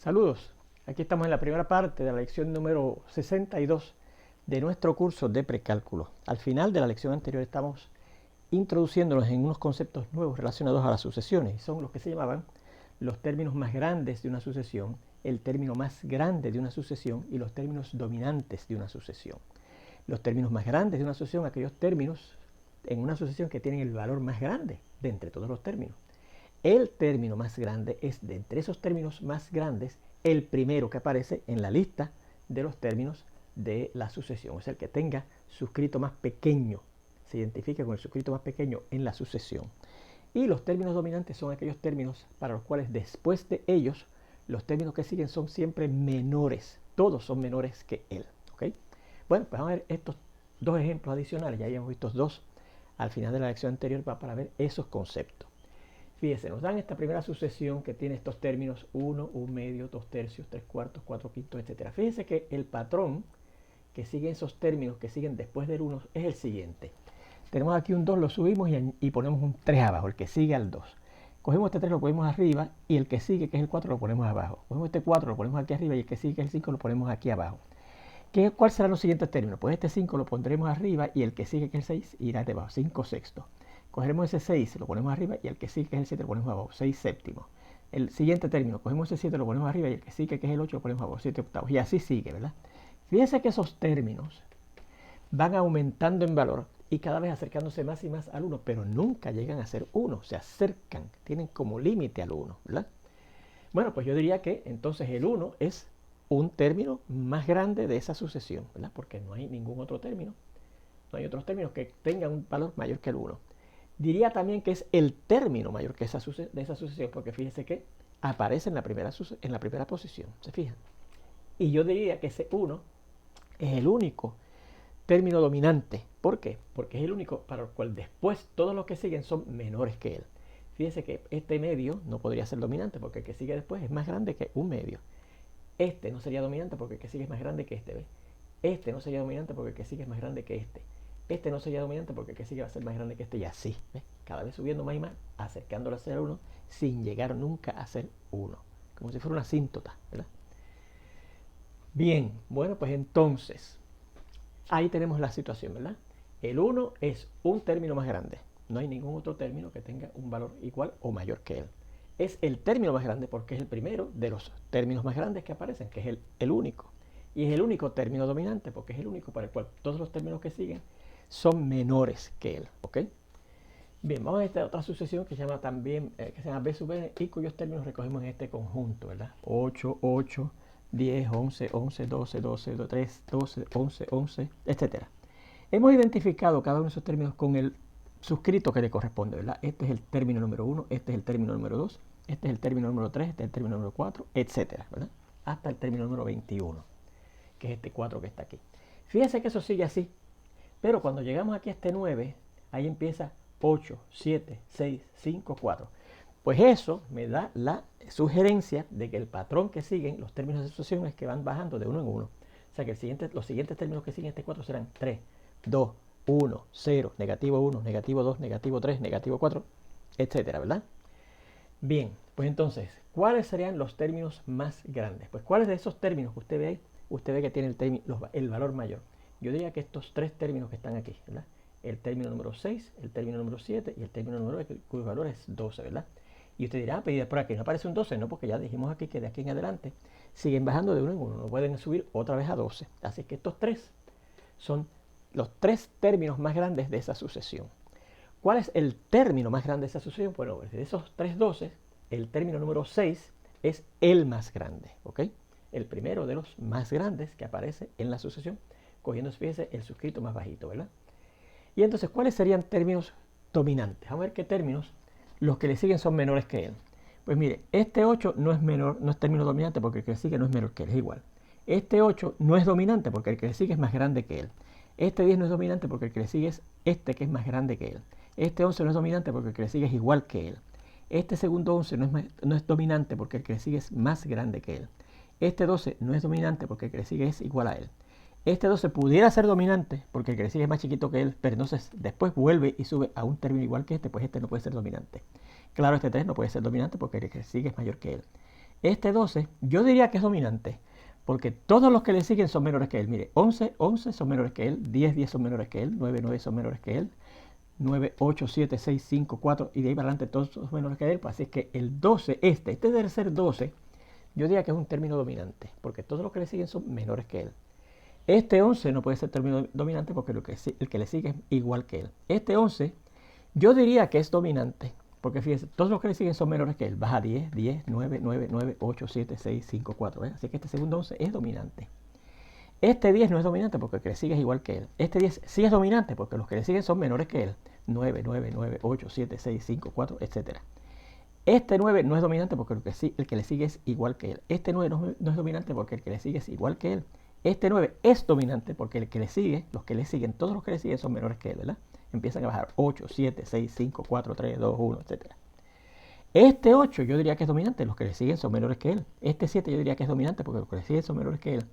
Saludos, aquí estamos en la primera parte de la lección número 62 de nuestro curso de precálculo. Al final de la lección anterior estamos introduciéndonos en unos conceptos nuevos relacionados a las sucesiones, y son los que se llamaban los términos más grandes de una sucesión, el término más grande de una sucesión y los términos dominantes de una sucesión. Los términos más grandes de una sucesión, aquellos términos en una sucesión que tienen el valor más grande de entre todos los términos. El término más grande es, de entre esos términos más grandes, el primero que aparece en la lista de los términos de la sucesión. Es el que tenga suscrito más pequeño, se identifica con el suscrito más pequeño en la sucesión. Y los términos dominantes son aquellos términos para los cuales después de ellos, los términos que siguen son siempre menores. Todos son menores que él. ¿Okay? Bueno, pues vamos a ver estos dos ejemplos adicionales. Ya habíamos visto dos al final de la lección anterior para ver esos conceptos. Fíjense, nos dan esta primera sucesión que tiene estos términos 1, 1 medio, 2 tercios, 3 cuartos, 4 quintos, etc. Fíjense que el patrón que sigue esos términos que siguen después del 1 es el siguiente. Tenemos aquí un 2, lo subimos y ponemos un 3 abajo, el que sigue al 2. Cogemos este 3, lo ponemos arriba y el que sigue, que es el 4, lo ponemos abajo. Cogemos este 4, lo ponemos aquí arriba y el que sigue, que es el 5, lo ponemos aquí abajo. ¿Cuáles serán los siguientes términos? Pues este 5 lo pondremos arriba y el que sigue, que es el 6, irá debajo, 5 sextos. Cogeremos ese 6, lo ponemos arriba y el que sigue, que es el 7, lo ponemos abajo, 6 séptimos. El siguiente término, cogemos ese 7, lo ponemos arriba y el que sigue, que es el 8, lo ponemos abajo, 7 octavos. Y así sigue, ¿verdad? Fíjense que esos términos van aumentando en valor y cada vez acercándose más y más al 1, pero nunca llegan a ser 1, se acercan, tienen como límite al 1, ¿verdad? Bueno, pues yo diría que entonces el 1 es un término más grande de esa sucesión, ¿verdad? Porque no hay ningún otro término, no hay otros términos que tengan un valor mayor que el 1. Diría también que es el término mayor que de esa sucesión, porque fíjense que aparece en la primera posición, ¿se fijan? Y yo diría que ese 1 es el único término dominante. ¿Por qué? Porque es el único para el cual después todos los que siguen son menores que él. Fíjense que este medio no podría ser dominante porque el que sigue después es más grande que un medio. Este no sería dominante porque el que sigue es más grande que este, ¿ves? Este no sería dominante porque el que sigue es más grande que este. Este no sería dominante porque el que sigue va a ser más grande que este y así, ¿ves? Cada vez subiendo más y más, acercándolo a ser 1 sin llegar nunca a ser 1. Como si fuera una asíntota, ¿verdad? Bien, bueno, pues entonces, ahí tenemos la situación, ¿verdad? El 1 es un término más grande. No hay ningún otro término que tenga un valor igual o mayor que él. Es el término más grande porque es el primero de los términos más grandes que aparecen, que es el único. Y es el único término dominante porque es el único para el cual todos los términos que siguen son menores que él, ¿ok? Bien, vamos a esta otra sucesión que se llama también, que se llama B sub n y cuyos términos recogemos en este conjunto, ¿verdad? 8, 8, 10, 11, 11, 12, 12, 3, 12, 11, 11, etc. Hemos identificado cada uno de esos términos con el suscrito que le corresponde, ¿verdad? Este es el término número 1, este es el término número 2, este es el término número 3, este es el término número 4, etc., ¿verdad? Hasta el término número 21, que es este 4 que está aquí. Fíjense que eso sigue así. Pero cuando llegamos aquí a este 9, ahí empieza 8, 7, 6, 5, 4. Pues eso me da la sugerencia de que el patrón que siguen los términos de sucesión es que van bajando de uno en uno. O sea que los siguientes términos que siguen este 4 serán 3, 2, 1, 0, negativo 1, negativo 2, negativo 3, negativo 4, etcétera, ¿verdad? Bien, pues entonces, ¿cuáles serían los términos más grandes? Pues ¿cuáles de esos términos que usted ve ahí? Usted ve que tiene el valor mayor. Yo diría que estos tres términos que están aquí, ¿verdad? El término número 6, el término número 7 y el término número 9, cuyo valor es 12, ¿verdad? Y usted dirá, pero por aquí no aparece un 12, no, porque ya dijimos aquí que de aquí en adelante siguen bajando de uno en uno, no pueden subir otra vez a 12. Así que estos tres son los tres términos más grandes de esa sucesión. ¿Cuál es el término más grande de esa sucesión? Bueno, de esos tres 12, el término número 6 es el más grande, ¿ok? El primero de los más grandes que aparece en la sucesión, cogiendo, fíjese, el suscrito más bajito, ¿verdad? Y entonces, ¿cuáles serían términos dominantes? Vamos a ver qué términos, los que le siguen son menores que él. Pues mire, este 8 no es menor, no es término dominante porque el que le sigue no es menor que él, es igual. Este 8 no es dominante porque el que le sigue es más grande que él. Este 10 no es dominante porque el que le sigue es este que es más grande que él. Este 11 no es dominante porque el que le sigue es igual que él. Este segundo 11 no es dominante porque el que le sigue es más grande que él. Este 12 no es dominante porque el que le sigue es igual a él. Este 12 pudiera ser dominante porque el que le sigue es más chiquito que él, pero entonces después vuelve y sube a un término igual que este, pues este no puede ser dominante. Claro, este 3 no puede ser dominante porque el que le sigue es mayor que él. Este 12 yo diría que es dominante, porque todos los que le siguen son menores que él. Mire, 11, 11 son menores que él, 10, 10 son menores que él, 9, 9 son menores que él, 9, 8, 7, 6, 5, 4 y de ahí para adelante todos son menores que él. Pues así es que el 12, este debe ser 12, yo diría que es un término dominante, porque todos los que le siguen son menores que él. Este 11 no puede ser término dominante porque el que le sigue es igual que él. Este 11 yo diría que es dominante, porque fíjense, todos los que le siguen son menores que él. Baja 10, 10, 9, 9, 9, 8, 7, 6, 5, 4. ¿Ves? Así que este segundo 11 es dominante. Este 10 no es dominante porque el que le sigue es igual que él. Este 10 sí es dominante porque los que le siguen son menores que él. 9, 9, 9, 8, 7, 6, 5, 4, etc. Este 9 no es dominante porque el que le sigue es igual que él. Este 9 no es dominante porque el que le sigue es igual que él. Este 9 es dominante porque el que le sigue, los que le siguen, todos los que le siguen son menores que él, ¿verdad? Empiezan a bajar 8, 7, 6, 5, 4, 3, 2, 1, etc. Este 8 yo diría que es dominante, los que le siguen son menores que él. Este 7 yo diría que es dominante porque los que le siguen son menores que él.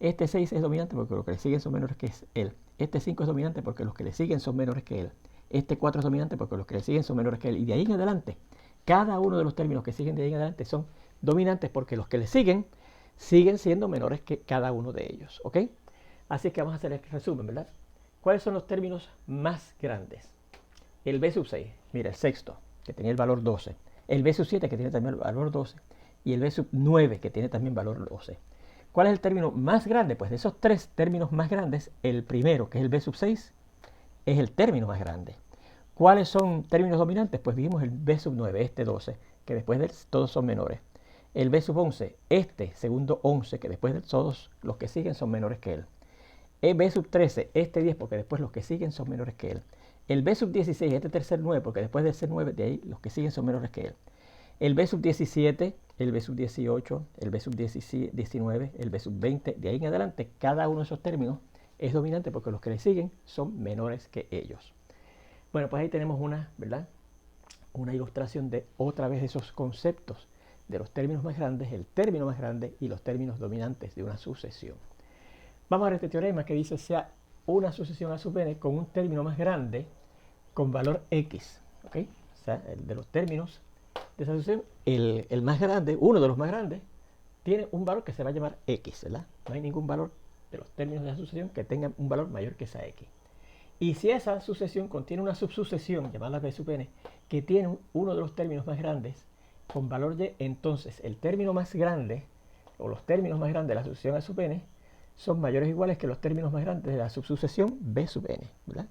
Este 6 es dominante porque los que le siguen son menores que él. Este 5 es dominante porque los que le siguen son menores que él. Este 4 es dominante porque los que le siguen son menores que él. Y de ahí en adelante, cada uno de los términos que siguen de ahí en adelante son dominantes porque los que le siguen siendo menores que cada uno de ellos. ¿Ok? Así que vamos a hacer el resumen, ¿verdad? ¿Cuáles son los términos más grandes? El B sub 6, mira, el sexto, que tenía el valor 12. El B sub 7, que tiene también el valor 12. Y el B sub 9, que tiene también valor 12. ¿Cuál es el término más grande? Pues de esos tres términos más grandes, el primero, que es el B sub 6, es el término más grande. ¿Cuáles son términos dominantes? Pues vimos el B sub 9, este 12, que después de él todos son menores. El B sub 11, este segundo 11, que después de todos los que siguen son menores que él. El B sub 13, este 10, porque después los que siguen son menores que él. El B sub 16, este tercer 9, porque después de ser 9, de ahí los que siguen son menores que él. El B sub 17, el B sub 18, el B sub 19, el B sub 20, de ahí en adelante, cada uno de esos términos es dominante porque los que le siguen son menores que ellos. Bueno, pues ahí tenemos una, ¿verdad? Una ilustración de otra vez esos conceptos de los términos más grandes, el término más grande y los términos dominantes de una sucesión. Vamos a ver este teorema que dice sea una sucesión a sub n con un término más grande con valor x. ¿Ok? O sea, el de los términos de esa sucesión, el más grande, uno de los más grandes, tiene un valor que se va a llamar x, ¿verdad? No hay ningún valor de los términos de la sucesión que tenga un valor mayor que esa x. Y si esa sucesión contiene una subsucesión, llamada b sub n, que tiene uno de los términos más grandes con valor y, entonces el término más grande, o los términos más grandes de la sucesión a sub n, son mayores o iguales que los términos más grandes de la subsucesión b sub n, ¿verdad?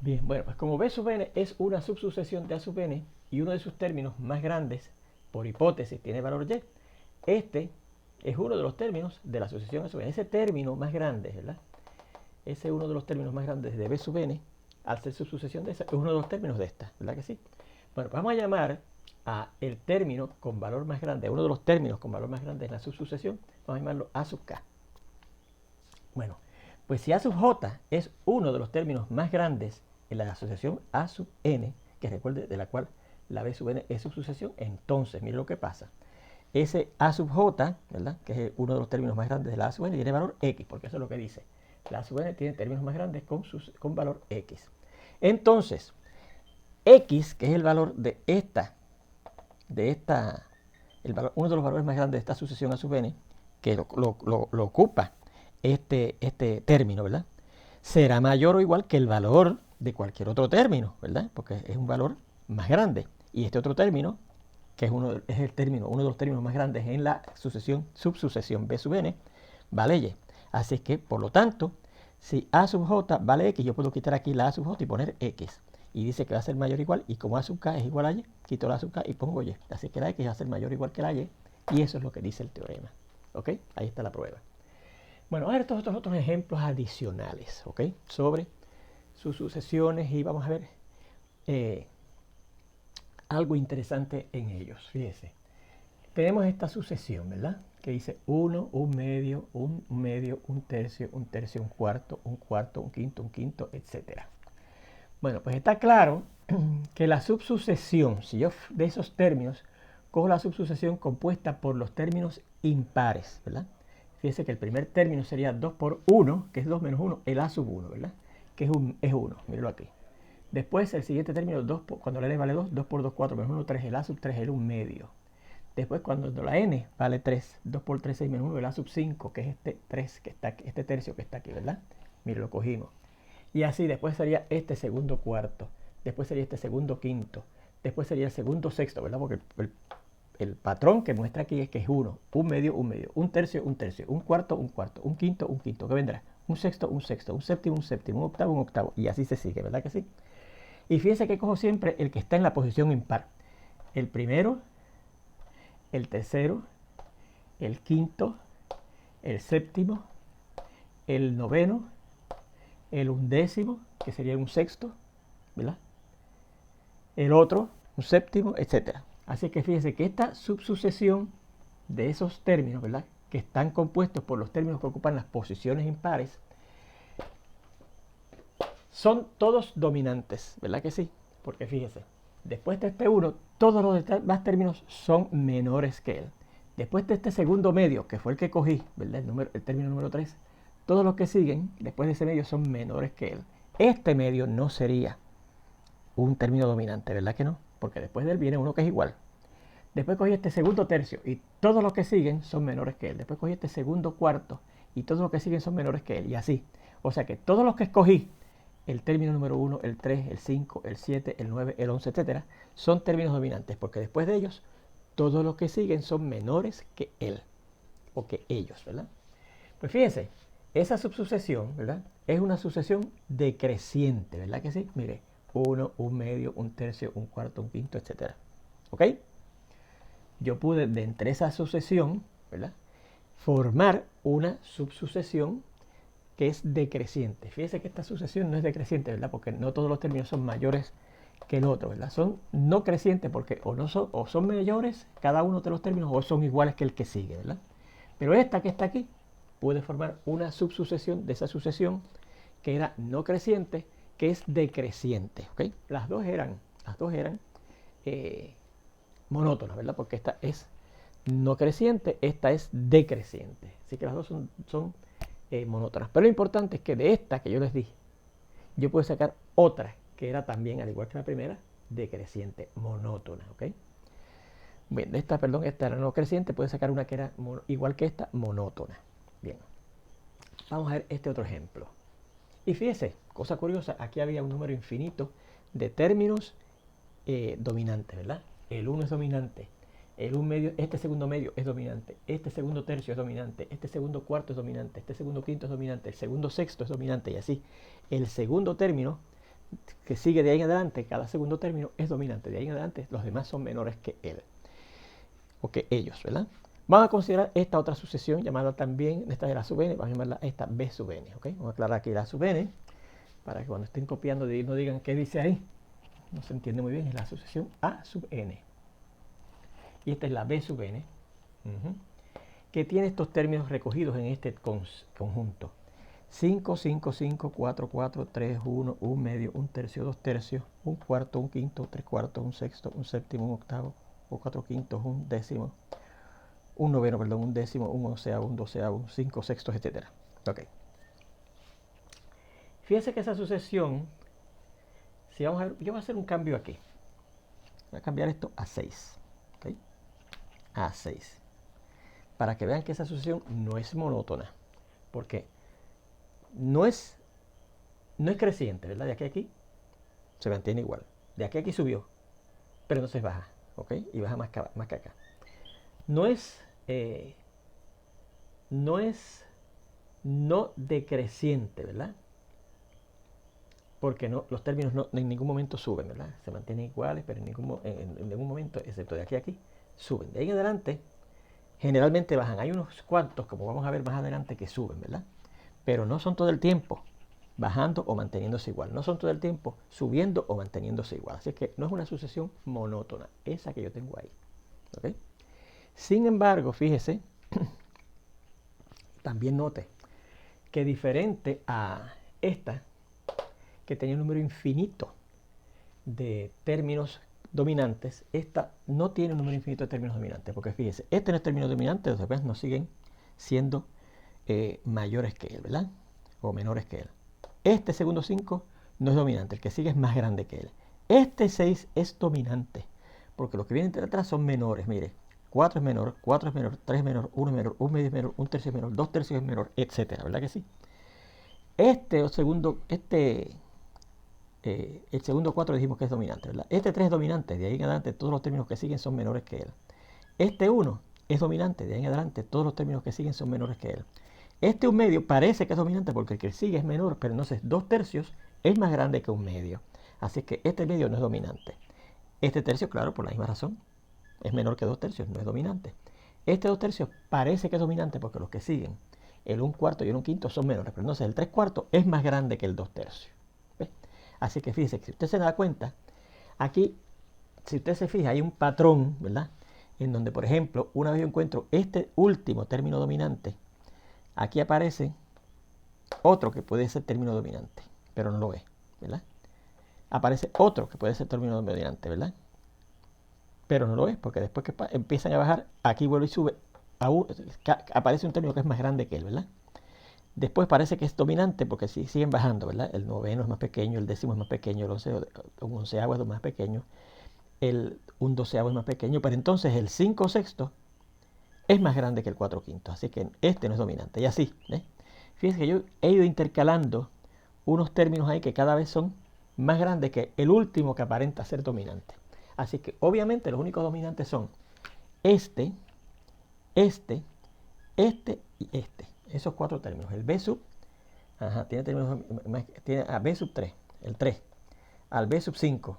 Bien, bueno, pues como b sub n es una subsucesión de a sub n y uno de sus términos más grandes, por hipótesis, tiene valor y, este es uno de los términos de la sucesión a sub n. Ese término más grande, ¿verdad? Ese es uno de los términos más grandes de b sub n, al ser subsucesión de esa, es uno de los términos de esta, ¿verdad que sí? Bueno, pues vamos a llamar a el término con valor más grande, uno de los términos con valor más grande en la subsucesión, vamos a llamarlo a sub k. Bueno, pues si a sub j es uno de los términos más grandes en la asociación a sub n, que recuerde de la cual la b sub n es subsucesión, entonces mire lo que pasa. Ese a sub j, ¿verdad?, que es uno de los términos más grandes de la a sub n, tiene valor x, porque eso es lo que dice. La a sub n tiene términos más grandes con valor x. Entonces, x, que es el valor de uno de los valores más grandes de esta sucesión a sub n, que lo ocupa este término, ¿verdad?, será mayor o igual que el valor de cualquier otro término, ¿verdad?, porque es un valor más grande. Y este otro término, que es uno de los términos más grandes en la subsucesión b sub n, vale y. Así es que, por lo tanto, si a sub j vale x, yo puedo quitar aquí la a sub j y poner x. Y dice que va a ser mayor o igual, y como a sub k es igual a y, quito la a sub k y pongo y. Así que la x va a ser mayor o igual que la y, y eso es lo que dice el teorema. ¿Ok? Ahí está la prueba. Bueno, vamos a ver estos otros ejemplos adicionales, ¿ok?, sobre sus sucesiones, y vamos a ver algo interesante en ellos. Fíjese, tenemos esta sucesión, ¿verdad?, que dice 1, 1 medio, 1 medio, 1 tercio, 1 tercio, 1 cuarto, 1 cuarto, 1 quinto, etc. Bueno, pues está claro que la subsucesión, si yo de esos términos cojo la subsucesión compuesta por los términos impares, ¿verdad? Fíjense que el primer término sería 2 por 1, que es 2 menos 1, el a sub 1, ¿verdad?, que es 1, mírenlo aquí. Después el siguiente término, cuando la n vale 2, 2 por 2, 4 menos 1, 3, el a sub 3, el 1 medio. Después cuando la n vale 3, 2 por 3, 6 menos 1, la sub 5, que es este 3 que está aquí, este tercio que está aquí, ¿verdad? Mire, lo cogimos. Y así después sería este segundo cuarto, después sería este segundo quinto, después sería el segundo sexto, ¿verdad? Porque el patrón que muestra aquí es que es 1, un medio, un tercio, un cuarto, un quinto, ¿qué vendrá? Un sexto, un séptimo, un octavo, y así se sigue, ¿verdad que sí? Y fíjense que cojo siempre el que está en la posición impar. El primero, el tercero, el quinto, el séptimo, el noveno, el undécimo, que sería un sexto, ¿verdad? El otro, un séptimo, etc. Así que fíjense que esta subsucesión de esos términos, ¿verdad?, que están compuestos por los términos que ocupan las posiciones impares, son todos dominantes, ¿verdad que sí? Porque fíjense, después de este 1, todos los demás términos son menores que él. Después de este segundo medio, que fue el que cogí, ¿verdad?, el término número 3, todos los que siguen después de ese medio son menores que él. Este medio no sería un término dominante, ¿verdad que no? Porque después de él viene uno que es igual. Después cogí este segundo tercio y todos los que siguen son menores que él. Después cogí este segundo cuarto y todos los que siguen son menores que él. Y así. O sea que todos los que escogí, el término número 1, el 3, el 5, el 7, el 9, el 11, etc., son términos dominantes. Porque después de ellos, todos los que siguen son menores que él. O que ellos, ¿verdad? Pues fíjense, esa subsucesión, ¿verdad?, es una sucesión decreciente, ¿verdad que sí? Mire, 1, un medio, un tercio, un cuarto, un quinto, etc. ¿Ok? Yo pude, de entre esa sucesión, ¿verdad?, formar una subsucesión que es decreciente. Fíjense que esta sucesión no es decreciente, ¿verdad?, porque no todos los términos son mayores que el otro, ¿verdad? Son no crecientes porque o son mayores cada uno de los términos o son iguales que el que sigue, ¿verdad? Pero esta que está aquí puede formar una subsucesión de esa sucesión que era no creciente, que es decreciente, ¿ok? Las dos eran monótonas, ¿verdad? Porque esta es no creciente, esta es decreciente. Así que las dos son monótonas. Pero lo importante es que de esta que yo les dije, yo puedo sacar otra que era también, al igual que la primera, decreciente, monótona, ¿ok? Bien, de esta, perdón, esta era no creciente, puedo sacar una que era igual que esta, monótona. Bien, vamos a ver este otro ejemplo. Y fíjese, cosa curiosa, aquí había un número infinito de términos dominantes, ¿verdad? El 1 es dominante, el 1 medio, este segundo medio es dominante, este segundo tercio es dominante, este segundo cuarto es dominante, este segundo quinto es dominante, el segundo sexto es dominante y así. El segundo término que sigue de ahí en adelante, cada segundo término es dominante. De ahí en adelante los demás son menores que él o que ellos, ¿verdad? Vamos a considerar esta otra sucesión llamada también, esta de la sub n, vamos a llamarla esta b sub n, ¿ok? Vamos a aclarar aquí la sub n para que cuando estén copiando no digan qué dice ahí. No se entiende muy bien, es la sucesión a sub n. Y esta es la b sub n, que tiene estos términos recogidos en este conjunto. 5, 5, 5, 4, 4, 3, 1, un medio, un tercio, dos tercios, un cuarto, un quinto, tres cuartos, un sexto, un séptimo, un octavo, o cuatro quintos, un décimo, un noveno, perdón, un décimo, un onceavo, un doceavo, un cinco sextos, etc. Ok. Fíjense que esa sucesión, si vamos a ver, yo voy a hacer un cambio aquí. Voy a cambiar esto a 6. ¿Okay? A 6. Para que vean que esa sucesión no es monótona. Porque no es creciente, ¿verdad? De aquí a aquí se mantiene igual. De aquí a aquí subió, pero entonces baja, ¿ok? Y baja más que acá. No es no decreciente, ¿verdad? Porque los términos en ningún momento suben, ¿verdad? Se mantienen iguales, pero en ningún momento, excepto de aquí a aquí, suben. De ahí en adelante, generalmente bajan. Hay unos cuantos, como vamos a ver más adelante, que suben, ¿verdad? Pero no son todo el tiempo bajando o manteniéndose igual. No son todo el tiempo subiendo o manteniéndose igual. Así que no es una sucesión monótona, esa que yo tengo ahí. ¿Okay? Sin embargo, fíjese, también note que diferente a esta, que tenía un número infinito de términos dominantes, esta no tiene un número infinito de términos dominantes, porque fíjese, este no es término dominante, los demás no siguen siendo mayores que él, ¿verdad? O menores que él. Este segundo 5 no es dominante, el que sigue es más grande que él. Este 6 es dominante, porque los que vienen detrás son menores, mire. 4 es menor, 4 es menor, 3 es menor, 1 es menor, 1 medio es menor, 1 tercio es menor, 2 tercios es menor, etcétera, ¿verdad que sí? El segundo 4 dijimos que es dominante, ¿verdad? Este 3 es dominante, de ahí en adelante todos los términos que siguen son menores que él. Este 1 es dominante, de ahí en adelante todos los términos que siguen son menores que él. Este 1 medio parece que es dominante porque el que sigue es menor, pero entonces 2 tercios es más grande que 1 medio. Así que este medio no es dominante. Este tercio, claro, por la misma razón, es menor que 2 tercios, no es dominante. Este 2 tercios parece que es dominante porque los que siguen, el 1 cuarto y el 1 quinto son menores, pero entonces el 3 cuartos es más grande que el 2 tercios. ¿Ves? Así que fíjese que si usted se da cuenta, aquí, si usted se fija, hay un patrón, ¿verdad? En donde, por ejemplo, una vez yo encuentro este último término dominante, aquí aparece otro que puede ser término dominante, pero no lo es, ¿verdad? Aparece otro que puede ser término dominante, ¿verdad? Pero no lo es, porque después que empiezan a bajar, aquí vuelve y sube, aparece un término que es más grande que él, ¿verdad? Después parece que es dominante porque siguen bajando, ¿verdad? El noveno es más pequeño, el décimo es más pequeño, un onceavo es más pequeño, un doceavo es más pequeño, pero entonces el 5 sexto es más grande que el 4 quinto, así que este no es dominante. Y así, ¿ves? Fíjense que yo he ido intercalando unos términos ahí que cada vez son más grandes que el último que aparenta ser dominante. Así que obviamente los únicos dominantes son este, este y este. Esos 4 términos. El B sub, tiene términos, tiene a B sub 3, el 3, al B sub 5,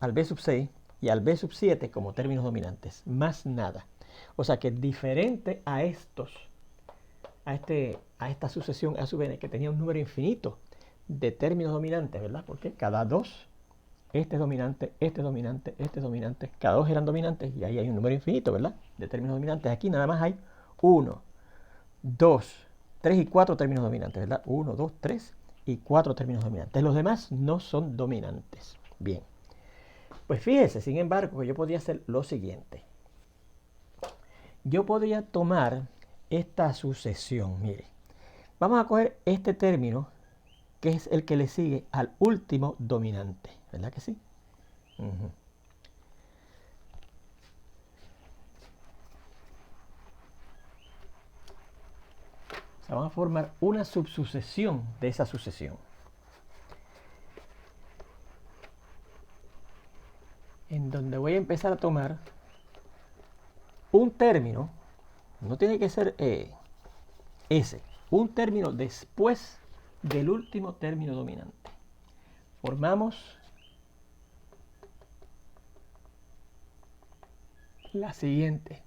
al B sub 6 y al B sub 7 como términos dominantes. Más nada. O sea que diferente a estos, a esta sucesión A sub n que tenía un número infinito de términos dominantes, ¿verdad? Porque cada 2, este es dominante, este es dominante, este es dominante, cada 2 eran dominantes y ahí hay un número infinito, ¿verdad? De términos dominantes. Aquí nada más hay 1, 2, 3 y 4 términos dominantes, ¿verdad? 1, 2, 3 y 4 términos dominantes. Los demás no son dominantes. Bien. Pues fíjese, sin embargo, que yo podría hacer lo siguiente. Yo podría tomar esta sucesión, mire. Vamos a coger este término, que es el que le sigue al último dominante, ¿verdad que sí? O sea, vamos a formar una subsucesión de esa sucesión. En donde voy a empezar a tomar un término, no tiene que ser ese, un término después del último término dominante. Formamos la siguiente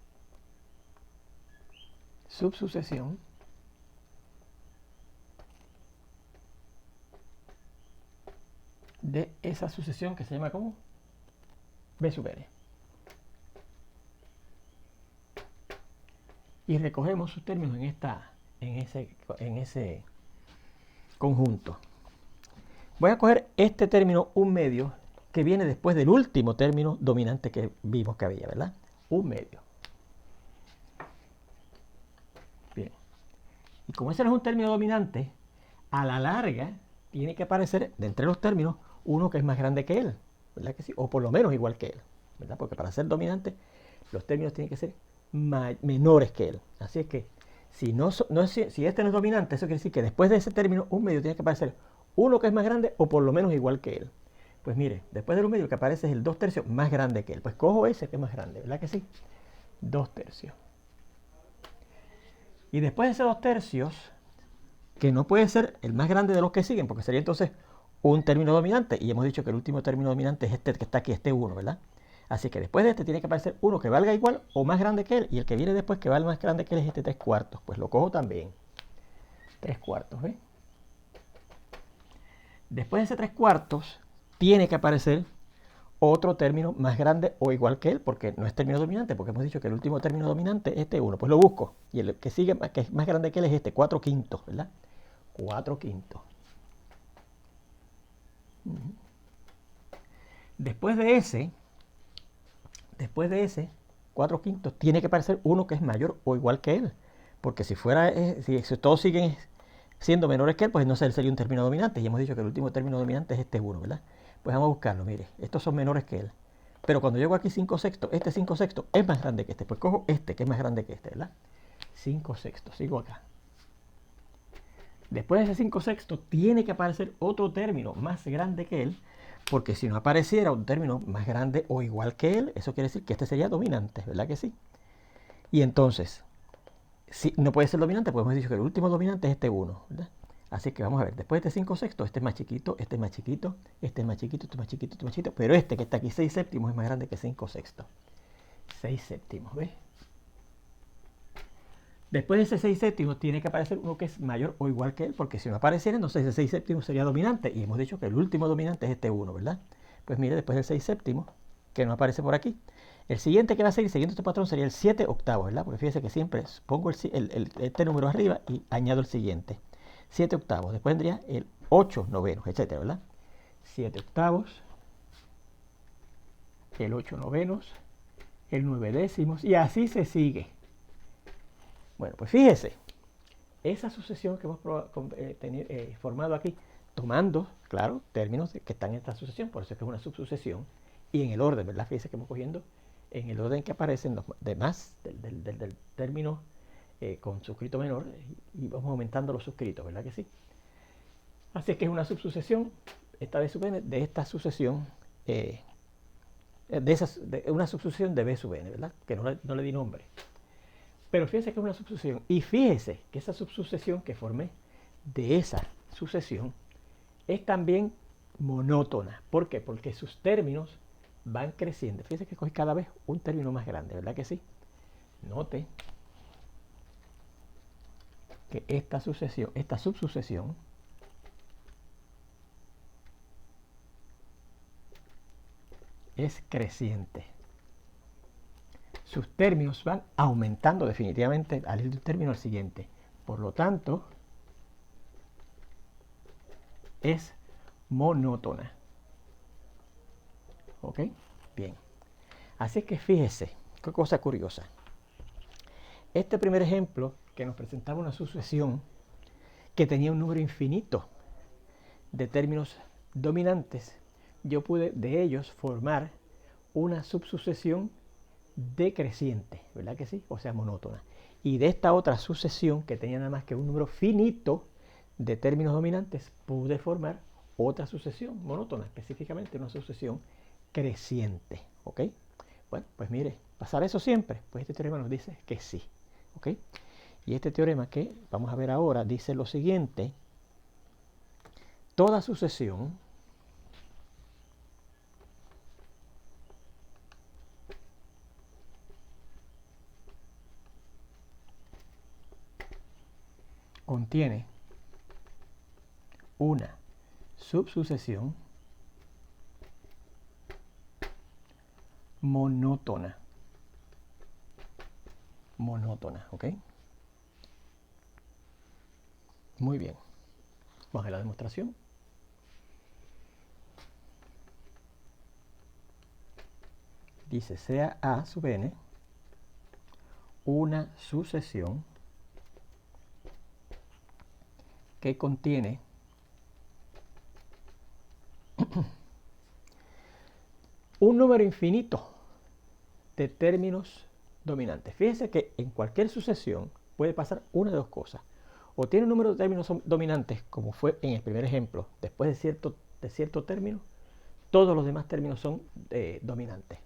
subsucesión de esa sucesión que se llama ¿cómo? B sub n. Y recogemos sus términos en ese conjunto. Voy a coger este término 1 medio que viene después del último término dominante que vimos que había, ¿verdad? 1 medio. Bien. Y como ese no es un término dominante, a la larga tiene que aparecer de entre los términos uno que es más grande que él, ¿verdad que sí? O por lo menos igual que él, ¿verdad? Porque para ser dominante los términos tienen que ser menores que él. Así es que si este no es dominante, eso quiere decir que después de ese término 1 medio tiene que aparecer uno que es más grande o por lo menos igual que él. Pues mire, después del 1 medio que aparece es el 2 tercios más grande que él. Pues cojo ese que es más grande, ¿verdad que sí? 2 tercios. Y después de ese 2 tercios, que no puede ser el más grande de los que siguen, porque sería entonces un término dominante. Y hemos dicho que el último término dominante es este que está aquí, este 1, ¿verdad? Así que después de este tiene que aparecer uno que valga igual o más grande que él. Y el que viene después que valga más grande que él es este 3 cuartos. Pues lo cojo también. 3 cuartos, ¿ves? Después de ese 3 cuartos tiene que aparecer otro término más grande o igual que él, porque no es término dominante, porque hemos dicho que el último término dominante es este 1. Pues lo busco. Y el que sigue, que es más grande que él, es este 4 quintos, ¿verdad? 4 quintos. Después de ese 4 quintos, tiene que aparecer uno que es mayor o igual que él. Porque si todos siguen siendo menores que él, pues no sería un término dominante. Y hemos dicho que el último término dominante es este 1, ¿verdad? Pues vamos a buscarlo, mire. Estos son menores que él. Pero cuando llego aquí 5 sextos, este 5 sextos es más grande que este. Pues cojo este, que es más grande que este, ¿verdad? 5 sextos, sigo acá. Después de ese 5 sextos tiene que aparecer otro término más grande que él, porque si no apareciera un término más grande o igual que él, eso quiere decir que este sería dominante, ¿verdad que sí? Y entonces, si no puede ser dominante, pues hemos dicho que el último dominante es este 1, ¿verdad? Así que vamos a ver, después de este 5 sextos, este es más chiquito, este es más chiquito, este es más chiquito, este es más chiquito, este es más chiquito, pero este que está aquí 6 séptimos es más grande que 5 sextos. 6 séptimos, ¿ves? Después de ese 6 séptimos tiene que aparecer uno que es mayor o igual que él, porque si no apareciera, entonces ese 6 séptimos sería dominante. Y hemos dicho que el último dominante es este 1, ¿verdad? Pues mire, después del 6 séptimos, que no aparece por aquí, el siguiente que va a seguir siguiendo este patrón sería el 7 octavos, ¿verdad? Porque fíjese que siempre pongo este número arriba y añado el siguiente. 7 octavos. Después vendría el 8 novenos, etcétera, ¿verdad? 7 octavos, el 8 novenos, el 9 décimos, y así se sigue. Bueno, pues fíjese, esa sucesión que hemos formado aquí, tomando, claro, términos que están en esta sucesión, por eso es que es una subsucesión, y en el orden, ¿verdad? Fíjese que hemos cogiendo en el orden que aparecen los demás del término con suscrito menor, y vamos aumentando los suscritos, ¿verdad que sí? Así es que es una subsucesión, esta B sub n, de esta sucesión, una subsucesión de B sub n, ¿verdad? Que no le di nombre. Pero fíjese que es una subsucesión. Y fíjese que esa subsucesión que formé de esa sucesión es también monótona. ¿Por qué? Porque sus términos van creciendo. Fíjese que cogí cada vez un término más grande, ¿verdad que sí? Note que esta subsucesión es creciente. Sus términos van aumentando definitivamente al ir de un término al siguiente. Por lo tanto, es monótona. ¿Ok? Bien. Así que fíjese, qué cosa curiosa. Este primer ejemplo que nos presentaba una sucesión que tenía un número infinito de términos dominantes, yo pude de ellos formar una subsucesión decreciente, ¿verdad que sí? O sea, monótona. Y de esta otra sucesión que tenía nada más que un número finito de términos dominantes, pude formar otra sucesión monótona, específicamente una sucesión creciente, ¿ok? Bueno, pues mire, ¿pasará eso siempre? Pues este teorema nos dice que sí, ¿ok? Y este teorema que vamos a ver ahora dice lo siguiente: toda sucesión contiene una subsucesión monótona. Monótona, ¿ok? Muy bien. Vamos a la demostración. Dice, sea A sub n una sucesión que contiene un número infinito de términos dominantes. Fíjense que en cualquier sucesión puede pasar una de dos cosas. O tiene un número de términos dominantes, como fue en el primer ejemplo, después de cierto término, todos los demás términos son dominantes.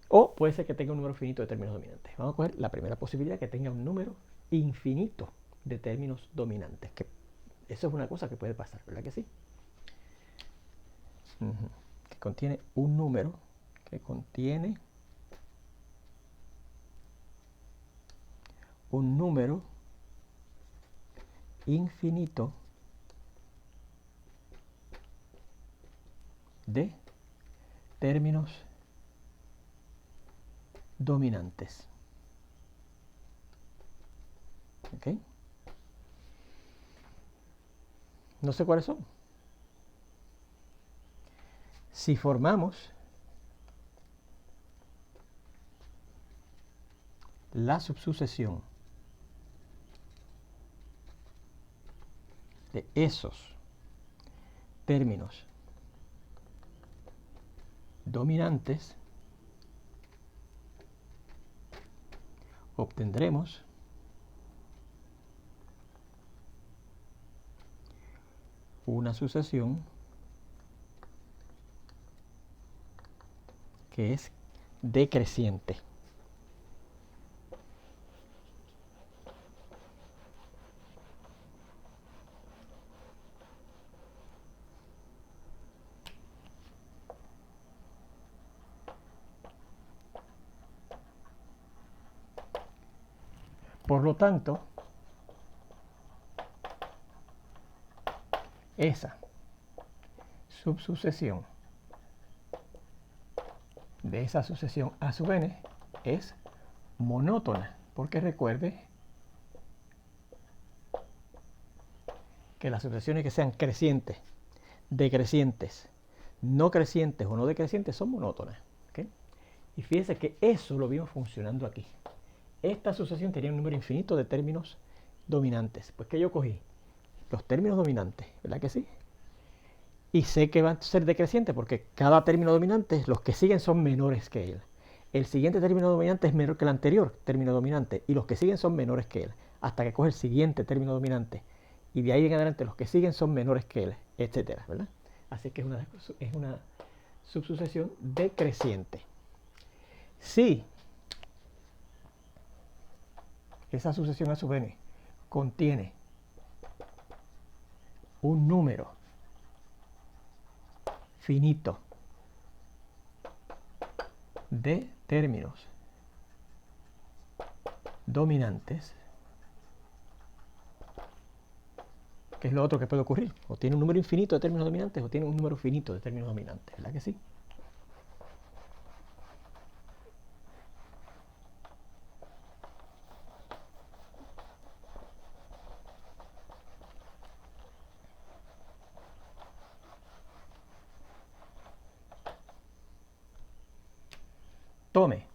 O puede ser que tenga un número finito de términos dominantes. Vamos a coger la primera posibilidad, que tenga un número infinito de términos dominantes. Que eso es una cosa que puede pasar, ¿verdad que sí? Que contiene un número, que contiene un número infinito de términos dominantes. ¿Ok? No sé cuáles son. Si formamos la subsucesión de esos términos dominantes, obtendremos una sucesión que es decreciente. Por lo tanto, esa subsucesión de esa sucesión a sub n es monótona, porque recuerde que las sucesiones que sean crecientes, decrecientes, no crecientes o no decrecientes son monótonas, ¿okay? Y fíjense que eso lo vimos funcionando aquí. Esta sucesión tenía un número infinito de términos dominantes. Pues que yo cogí los términos dominantes, ¿verdad que sí? Y sé que van a ser decrecientes porque cada término dominante, los que siguen son menores que él. El siguiente término dominante es menor que el anterior término dominante y los que siguen son menores que él, hasta que coge el siguiente término dominante. Y de ahí en adelante los que siguen son menores que él, etcétera, ¿verdad? Así que es una subsucesión decreciente. Si esa sucesión a sub n contiene un número finito de términos dominantes, que es lo otro que puede ocurrir, o tiene un número infinito de términos dominantes o tiene un número finito de términos dominantes, ¿verdad que sí? Tome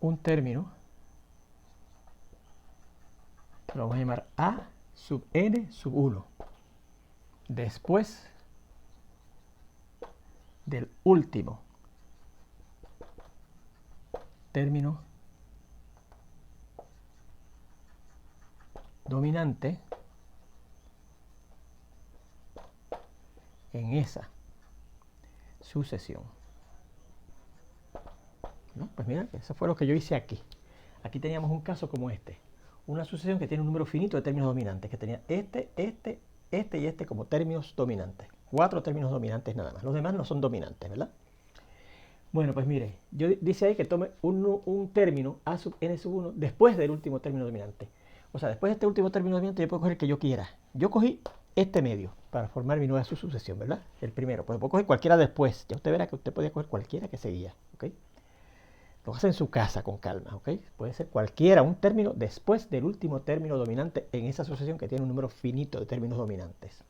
un término, lo vamos a llamar A sub n sub 1, después del último término dominante en esa sucesión. ¿No? Pues mira, eso fue lo que yo hice aquí. Aquí teníamos un caso como este. Una sucesión que tiene un número finito de términos dominantes, que tenía este y este como términos dominantes. 4 términos dominantes nada más. Los demás no son dominantes, ¿verdad? Bueno, pues mire, dice ahí que tome un término A sub n sub 1 después del último término dominante. O sea, después de este último término dominante yo puedo coger el que yo quiera. Yo cogí este medio para formar mi nueva subsucesión, ¿verdad? El primero. Pues puedo coger cualquiera después. Ya usted verá que usted podía coger cualquiera que seguía, ¿ok? Lo hace en su casa con calma, ¿ok? Puede ser cualquiera, un término después del último término dominante en esa sucesión que tiene un número finito de términos dominantes.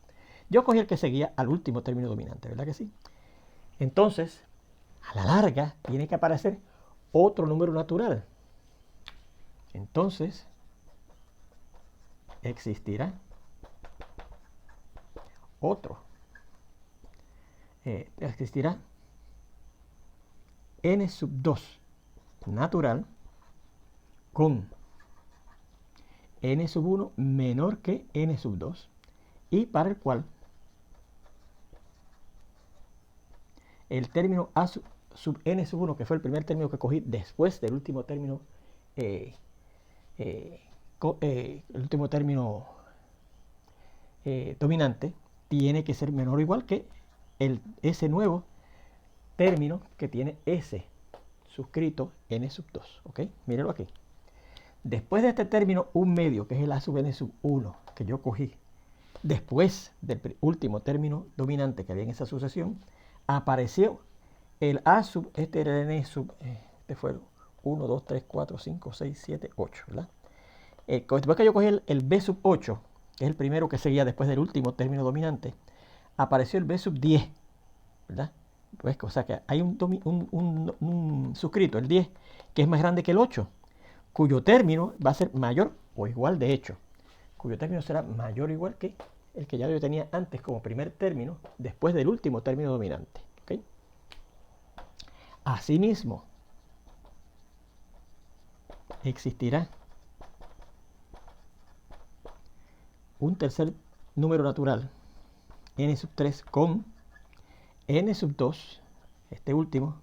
Yo cogí el que seguía al último término dominante, ¿verdad que sí? Entonces, a la larga, tiene que aparecer otro número natural. Entonces, existirá otro. Existirá n sub 2 natural con n sub 1 menor que n sub 2 y para el cual el término A sub n sub 1, que fue el primer término que cogí después del último término dominante, tiene que ser menor o igual que ese nuevo término que tiene S suscrito n sub 2, ¿ok? Mírenlo aquí. Después de este término, un medio, que es el A sub n sub 1, que yo cogí, después del último término dominante que había en esa sucesión, apareció el A sub, este era el n sub, este fue el 1, 2, 3, 4, 5, 6, 7, 8, ¿verdad? Después que yo cogí el B sub 8, que es el primero que seguía después del último término dominante, apareció el B sub 10, ¿verdad? Pues, o sea que hay un suscrito, el 10, que es más grande que el 8, cuyo término va a ser mayor o igual, de hecho, cuyo término será mayor o igual que el que ya yo tenía antes como primer término después del último término dominante. ¿Okay? Asimismo, existirá un tercer número natural, n sub 3, con n sub 2, este último,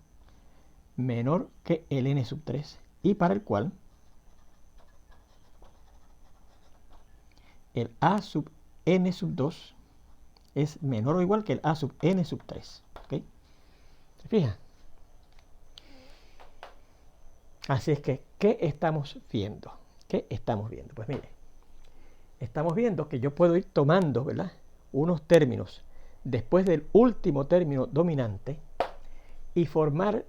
menor que el n sub 3, y para el cual el a sub n sub 2 es menor o igual que el a sub n sub 3. ¿Okay? ¿Se fijan? Así es que, ¿qué estamos viendo? ¿Qué estamos viendo? Pues mire, estamos viendo que yo puedo ir tomando, ¿verdad?, unos términos después del último término dominante y formar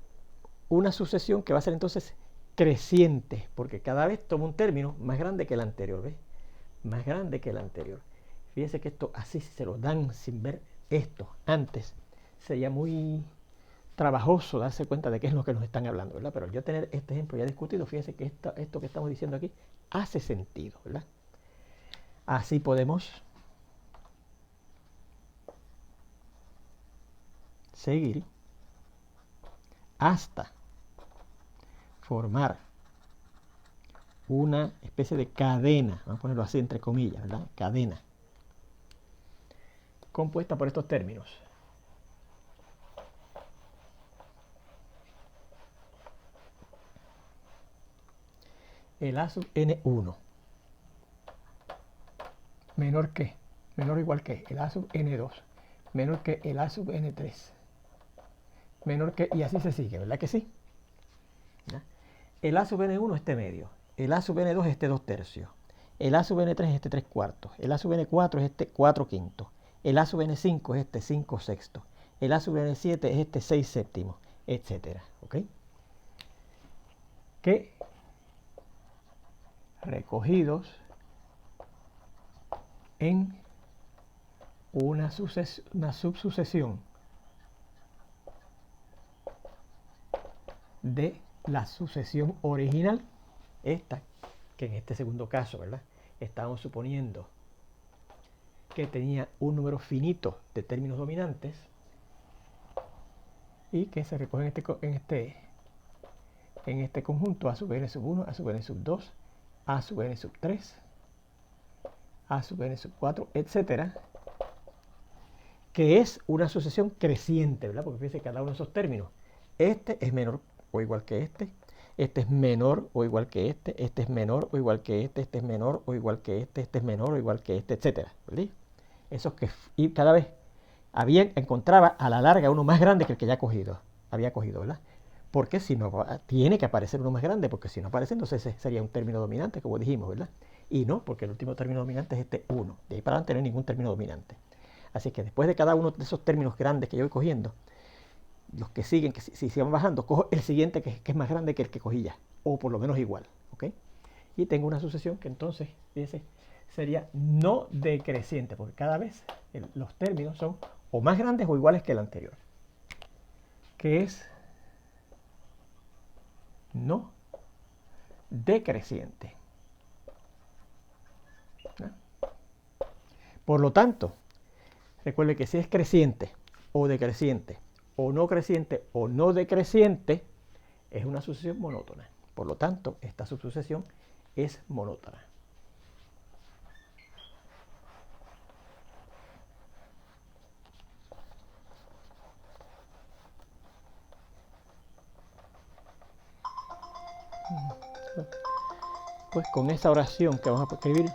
una sucesión que va a ser entonces creciente, porque cada vez tomo un término más grande que el anterior, ¿ves? Más grande que el anterior. Fíjense que esto así, si se lo dan sin ver esto antes, sería muy trabajoso darse cuenta de qué es lo que nos están hablando, ¿verdad? Pero al yo tener este ejemplo ya discutido, fíjense que esto que estamos diciendo aquí hace sentido, ¿verdad? Así podemos seguir hasta formar una especie de cadena, vamos a ponerlo así entre comillas, ¿verdad? Cadena, compuesta por estos términos. El a sub n1 menor que, menor o igual que el a sub n2, menor que el a sub n3, menor que, y así se sigue, ¿verdad que sí? ¿Ya? El a sub n1 este medio, el a sub n2 es este 2 tercios, el a sub n3 es este 3 cuartos, el a sub n4 es este 4 quintos, el a sub n5 es este 5 sextos, el a sub n7 es este 6 séptimos, etcétera, ¿ok? Que recogidos en una subsucesión de la sucesión original, esta, que en este segundo caso, ¿verdad?, estamos suponiendo que tenía un número finito de términos dominantes y que se recoge en este conjunto a sub n sub 1, a sub n sub 2, a sub n sub 3, a sub n sub 4, etcétera, que es una sucesión creciente, ¿verdad? Porque fíjense cada uno de esos términos. Este es menor o igual que este es menor o igual que este es menor o igual que este es menor o igual que este es menor o igual que este, etcétera, ¿verdad? Esos que y cada vez encontraba a la larga uno más grande que el que ya había cogido, ¿verdad? Porque si no, tiene que aparecer uno más grande, porque si no aparece, entonces ese sería un término dominante, como dijimos, ¿verdad? Y no, porque el último término dominante es este 1. De ahí para adelante no hay ningún término dominante. Así que después de cada uno de esos términos grandes que yo voy cogiendo, los que siguen, que si siguen bajando, cojo el siguiente que es más grande que el que cogí ya, o por lo menos igual, ¿ok? Y tengo una sucesión que entonces, fíjense, sería no decreciente, porque cada vez los términos son o más grandes o iguales que el anterior, que es no decreciente. ¿No? Por lo tanto, recuerde que si es creciente o decreciente o no decreciente, es una sucesión monótona. Por lo tanto, esta subsucesión es monótona. Pues con esa oración que vamos a escribir,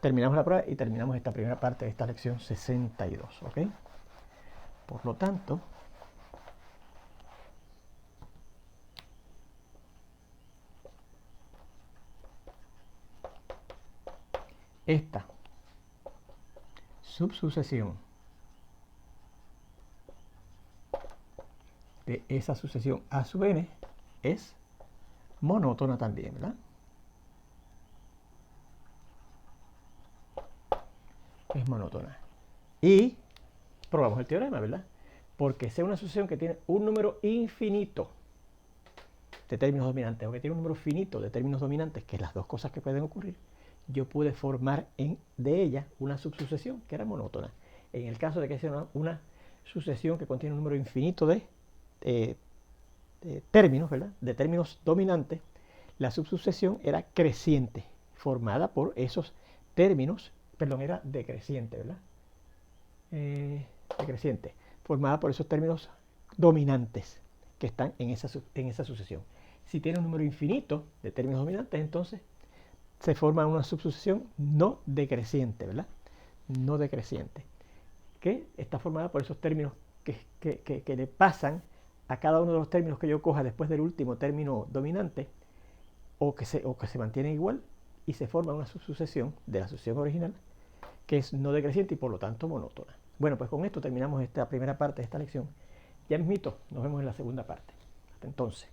terminamos la prueba y terminamos esta primera parte de esta lección 62, ¿ok? Por lo tanto, esta subsucesión de esa sucesión a sub n es monótona también, ¿verdad? Es monótona. Y probamos el teorema, ¿verdad? Porque sea una sucesión que tiene un número infinito de términos dominantes o que tiene un número finito de términos dominantes, que es las dos cosas que pueden ocurrir, yo pude formar de ella una subsucesión que era monótona. En el caso de que sea una sucesión que contiene un número infinito de términos, ¿verdad? De términos dominantes, la subsucesión era creciente, formada por esos términos, perdón, era decreciente, ¿verdad? Decreciente, formada por esos términos dominantes que están en esa sucesión. Si tiene un número infinito de términos dominantes, entonces se forma una subsucesión no decreciente, ¿verdad? No decreciente, que está formada por esos términos que le pasan a cada uno de los términos que yo coja después del último término dominante, o que se mantienen igual, y se forma una subsucesión de la sucesión original que es no decreciente y por lo tanto monótona. Bueno, pues con esto terminamos esta primera parte de esta lección. Ya mismito, nos vemos en la segunda parte. Hasta entonces.